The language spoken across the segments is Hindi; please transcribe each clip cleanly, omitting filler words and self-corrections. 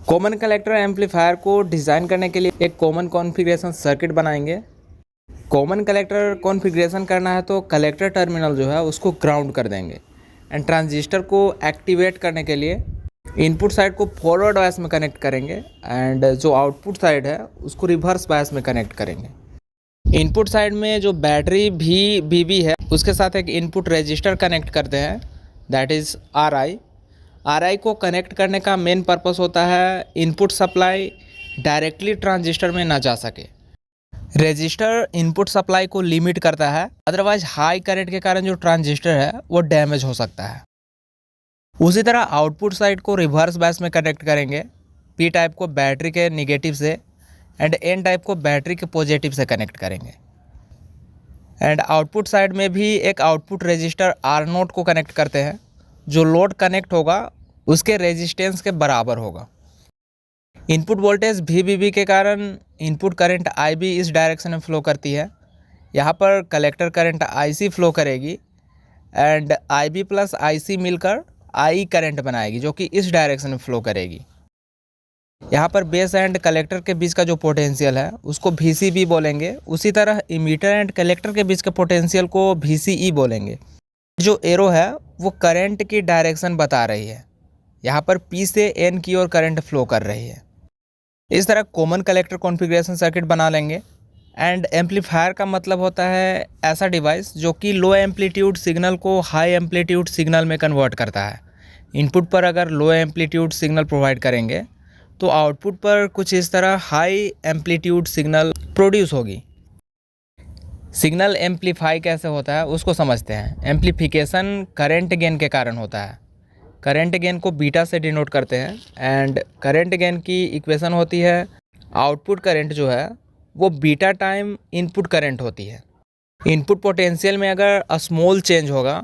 कॉमन कलेक्टर एम्पलीफायर को डिज़ाइन करने के लिए एक कॉमन कॉन्फ़िगरेशन सर्किट बनाएंगे। कॉमन कलेक्टर कॉन्फ़िगरेशन करना है तो कलेक्टर टर्मिनल जो है उसको ग्राउंड कर देंगे एंड ट्रांजिस्टर को एक्टिवेट करने के लिए इनपुट साइड को फॉरवर्ड बायस में कनेक्ट करेंगे एंड जो आउटपुट साइड है उसको रिवर्स बायस में कनेक्ट करेंगे। इनपुट साइड में जो बैटरी वी है उसके साथ एक इनपुट रजिस्टर कनेक्ट करते हैं, दैट इज़ आर आई को कनेक्ट करने का मेन पर्पस होता है इनपुट सप्लाई डायरेक्टली ट्रांजिस्टर में ना जा सके। रजिस्टर इनपुट सप्लाई को लिमिट करता है, अदरवाइज हाई करंट के कारण जो ट्रांजिस्टर है वो डैमेज हो सकता है। उसी तरह आउटपुट साइड को रिवर्स बायस में कनेक्ट करेंगे, पी टाइप को बैटरी के निगेटिव से एंड एन टाइप को बैटरी के पॉजिटिव से कनेक्ट करेंगे। एंड आउटपुट साइड में भी एक आउटपुट रजिस्टर आर नोट को कनेक्ट करते हैं, जो लोड कनेक्ट होगा उसके रेजिस्टेंस के बराबर होगा। इनपुट वोल्टेज वी के कारण इनपुट करंट आई बी इस डायरेक्शन में फ्लो करती है। यहाँ पर collector current I C flow करेगी and I B plus I C मिलकर आई करंट बनाएगी जो कि इस डायरेक्शन में फ्लो करेगी। यहाँ पर बेस एंड कलेक्टर के बीच का जो पोटेंशियल है उसको VCB बोलेंगे। उसी तरह इमीटर एंड कलेक्टर के बीच के पोटेंशियल को VCE बोलेंगे। जो एरो है वो करंट की डायरेक्शन बता रही है। यहाँ पर P से N की ओर करंट फ्लो कर रही है। इस तरह कॉमन कलेक्टर कॉन्फ़िगरेशन सर्किट बना लेंगे। एंड एम्पलीफायर का मतलब होता है ऐसा डिवाइस जो कि लो एम्पलीट्यूड सिग्नल को हाई एम्पलीट्यूड सिग्नल में कन्वर्ट करता है। इनपुट पर अगर लो एम्पलीट्यूड सिग्नल प्रोवाइड करेंगे तो आउटपुट पर कुछ इस तरह हाई एम्पलीट्यूड सिग्नल प्रोड्यूस होगी। सिग्नल एम्पलीफाई कैसे होता है उसको समझते हैं। एम्पलीफिकेशन करंट गेन के कारण होता है। करंट गेन को बीटा से डिनोट करते हैं एंड करंट गेन की इक्वेशन होती है आउटपुट करंट जो है वो बीटा टाइम इनपुट करंट होती है। इनपुट पोटेंशियल में अगर स्मॉल चेंज होगा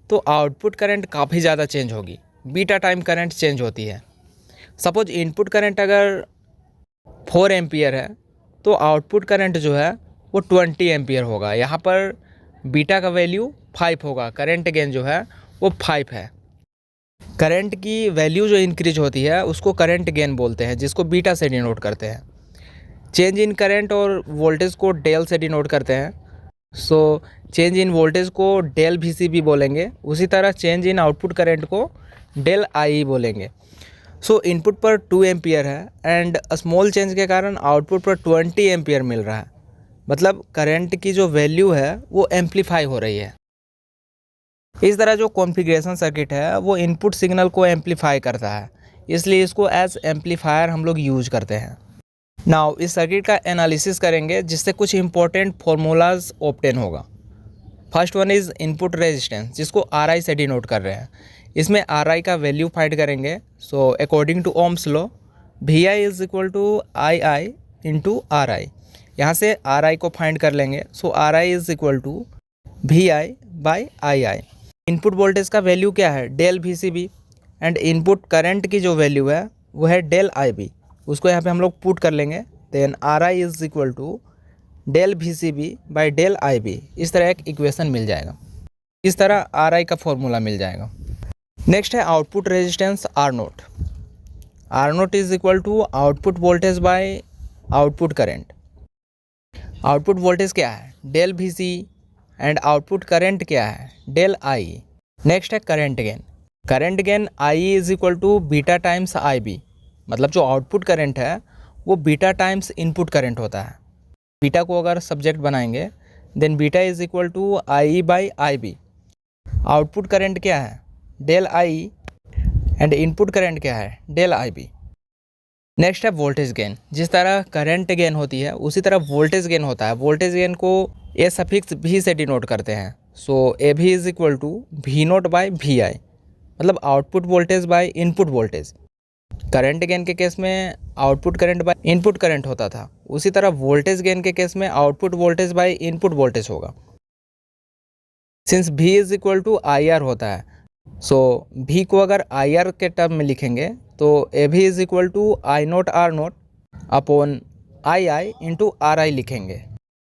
तो आउटपुट करंट काफ़ी ज़्यादा चेंज होगी, बीटा टाइम करंट चेंज होती है। सपोज इनपुट करंट अगर 4 एम्पियर है तो आउटपुट करंट जो है वो 20 एम्पियर होगा। यहाँ पर बीटा का वैल्यू 5 होगा, करंट गेन जो है वो 5 है। करंट की वैल्यू जो इंक्रीज होती है उसको करंट गेन बोलते हैं, जिसको बीटा से डिनोट करते हैं। चेंज इन करंट और वोल्टेज को डेल से डिनोट करते हैं। सो चेंज इन वोल्टेज को डेल VCB बोलेंगे। उसी तरह चेंज इन आउटपुट करंट को डेल IE बोलेंगे। सो इनपुट पर 2 एम्पियर है एंड स्मॉल चेंज के कारण आउटपुट पर 20 एम्पियर मिल रहा है, मतलब करंट की जो वैल्यू है वो एम्पलीफाई हो रही है। इस तरह जो कॉन्फ़िगरेशन सर्किट है वो इनपुट सिग्नल को एम्पलीफाई करता है, इसलिए इसको एज एम्पलीफायर हम लोग यूज करते हैं। नाउ इस सर्किट का एनालिसिस करेंगे जिससे कुछ इंपॉर्टेंट फार्मूलाज ऑब्टेन होगा। First one is input resistance, जिसको RI से डिनोट कर रहे हैं। इसमें RI का वैल्यू फाइंड करेंगे। So according to Ohm's law VI is equal to II into RI। यहाँ से RI को फाइंड कर लेंगे। So RI is equal to VI by II। Input voltage का वैल्यू क्या है, del VCB, and input current की जो वैल्यू है वो है डेल IB। उसको यहाँ पे हम लोग पुट कर लेंगे। Then RI is equal to del VCB by del IB। इस तरह एक इक्वेशन मिल जाएगा। इस तरह RI का फॉर्मूला मिल जाएगा। नेक्स्ट है output resistance R naught. R naught is equal to output voltage by output current. Output voltage क्या है, del VC, and output current क्या है, डेल IE। नेक्स्ट है current gain. Current gain IE is equal to beta times IB, मतलब जो आउटपुट करंट है वो बीटा टाइम्स इनपुट करंट होता है। बीटा को अगर सब्जेक्ट बनाएंगे then beta is equal to IE by IB। Output current क्या है, del IE, and input current क्या है, डेल IB। नेक्स्ट है वोल्टेज गेन। जिस तरह करंट गेन होती है उसी तरह वोल्टेज गेन होता है। वोल्टेज गेन को ए सफिक्स V से डिनोट करते हैं। So AV is equal to V naught by VI, मतलब output voltage by input voltage. Current gain के केस में output current by input current होता था, उसी तरह वोल्टेज गेन के केस में output voltage by input voltage होगा। Since V is equal to IR होता है, सो V को अगर IR के टर्म में लिखेंगे तो AV is equal to I naught R naught upon II into RI लिखेंगे।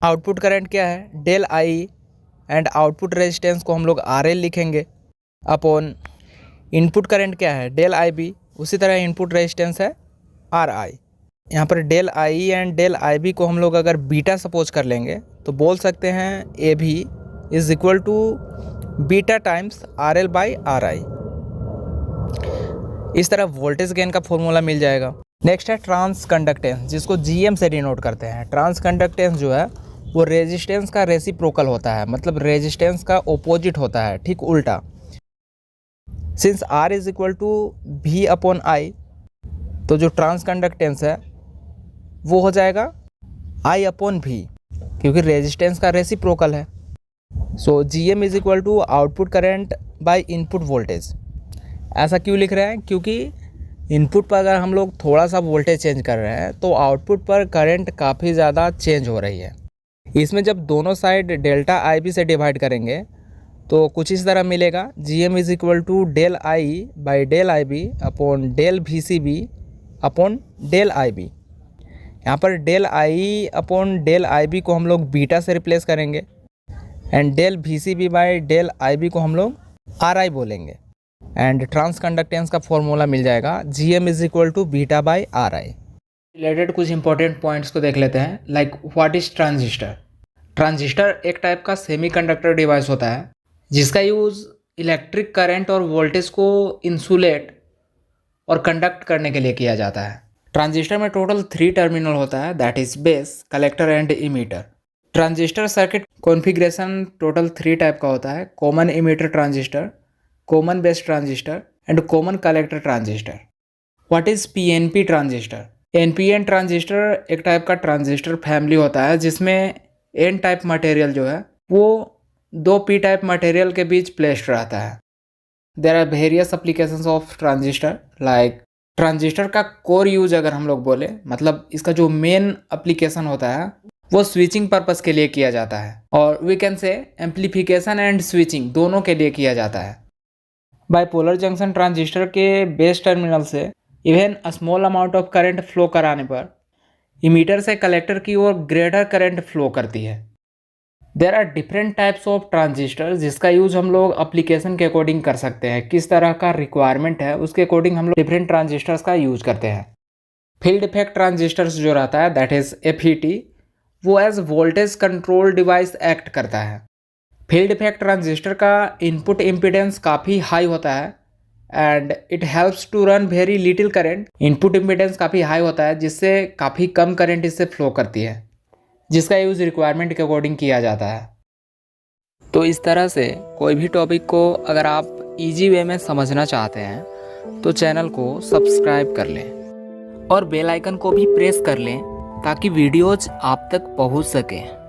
आउटपुट करंट क्या है, del IE, and output resistance को हम लोग RL लिखेंगे अपॉन इनपुट करंट क्या है, डेल IB। उसी तरह इनपुट रेजिस्टेंस है आर आई। यहाँ पर del I and del I B को हम लोग अगर बीटा सपोज कर लेंगे तो बोल सकते हैं A V is equal to beta times R L by R I. इस तरह वोल्टेज गेन का फॉर्मूला मिल जाएगा। नेक्स्ट है ट्रांस कंडक्टेंस, जिसको जीएम से डिनोट करते हैं। ट्रांस कंडक्टेंस जो है वो रेजिस्टेंस का रेसिप्रोकल होता है, मतलब रेजिस्टेंस का ओपोजिट होता है, ठीक उल्टा। Since R is equal to V upon I, तो जो ट्रांस कंडक्टेंस है वो हो जाएगा आई अपॉन भी, क्योंकि रेजिस्टेंस का रेसिप्रोकल है। So G M is equal to output current by input voltage. ऐसा क्यों लिख रहे हैं? क्योंकि इनपुट पर अगर हम लोग थोड़ा सा वोल्टेज चेंज कर रहे हैं तो आउटपुट पर करंट काफ़ी ज़्यादा चेंज हो रही है। इसमें जब दोनों साइड डेल्टा आई बी से डिवाइड करेंगे तो कुछ इस तरह मिलेगा, G M is equal to del I by del I B upon del V C B upon del I B. यहाँ पर del I upon del I B को हम लोग बीटा से रिप्लेस करेंगे and del V C B by del I B को हम लोग आर आई बोलेंगे एंड ट्रांस कंडक्टेंस का फॉर्मूला मिल जाएगा G M is equal to beta by R I. Related कुछ इंपॉर्टेंट पॉइंट्स को देख लेते हैं, like what is transistor. Transistor एक टाइप का सेमीकंडक्टर डिवाइस होता है जिसका यूज़ इलेक्ट्रिक करंट और वोल्टेज को इंसुलेट और कंडक्ट करने के लिए किया जाता है। ट्रांजिस्टर में टोटल 3 टर्मिनल होता है, that is base, collector and emitter. Transistor circuit configuration total 3 type का होता है, common emitter transistor, common base transistor and common collector transistor. What is PNP transistor? NPN transistor एक टाइप का ट्रांजिस्टर फैमिली होता है जिसमें एन टाइप मटेरियल जो है वो 2 पी टाइप मटेरियल के बीच प्लेस्ड रहता है। There are various applications of transistor, like transistor का कोर यूज अगर हम लोग बोले, मतलब इसका जो मेन एप्लीकेशन होता है वो स्विचिंग पर्पस के लिए किया जाता है, और we can say amplification and switching दोनों के लिए किया जाता है। बाइपोलर जंक्शन ट्रांजिस्टर के बेस टर्मिनल से even small amount of current flow कराने पर इमीटर से कलेक्टर की ओर ग्रेटर करंट फ्लो करती है। There are different types of transistor जिसका यूज़ हम लोग एप्लीकेशन के अकॉर्डिंग कर सकते हैं, किस तरह का रिक्वायरमेंट है उसके अकॉर्डिंग हम लोग डिफरेंट ट्रांजिस्टर्स का यूज़ करते हैं। फील्ड इफेक्ट ट्रांजिस्टर्स जो रहता है, दैट इज एफईटी, वो as voltage control device act करता है। फील्ड इफेक्ट ट्रांजिस्टर का इनपुट इम्पीडेंस काफ़ी हाई होता है and it helps to run very little current. Input impedance काफ़ी हाई होता है जिससे काफ़ी कम करंट इससे फ्लो करती है, जिसका यूज़ रिक्वायरमेंट के अकॉर्डिंग किया जाता है। तो इस तरह से कोई भी टॉपिक को अगर आप इजी वे में समझना चाहते हैं तो चैनल को सब्सक्राइब कर लें और बेल आइकन को भी प्रेस कर लें ताकि वीडियोज आप तक पहुंच सकें।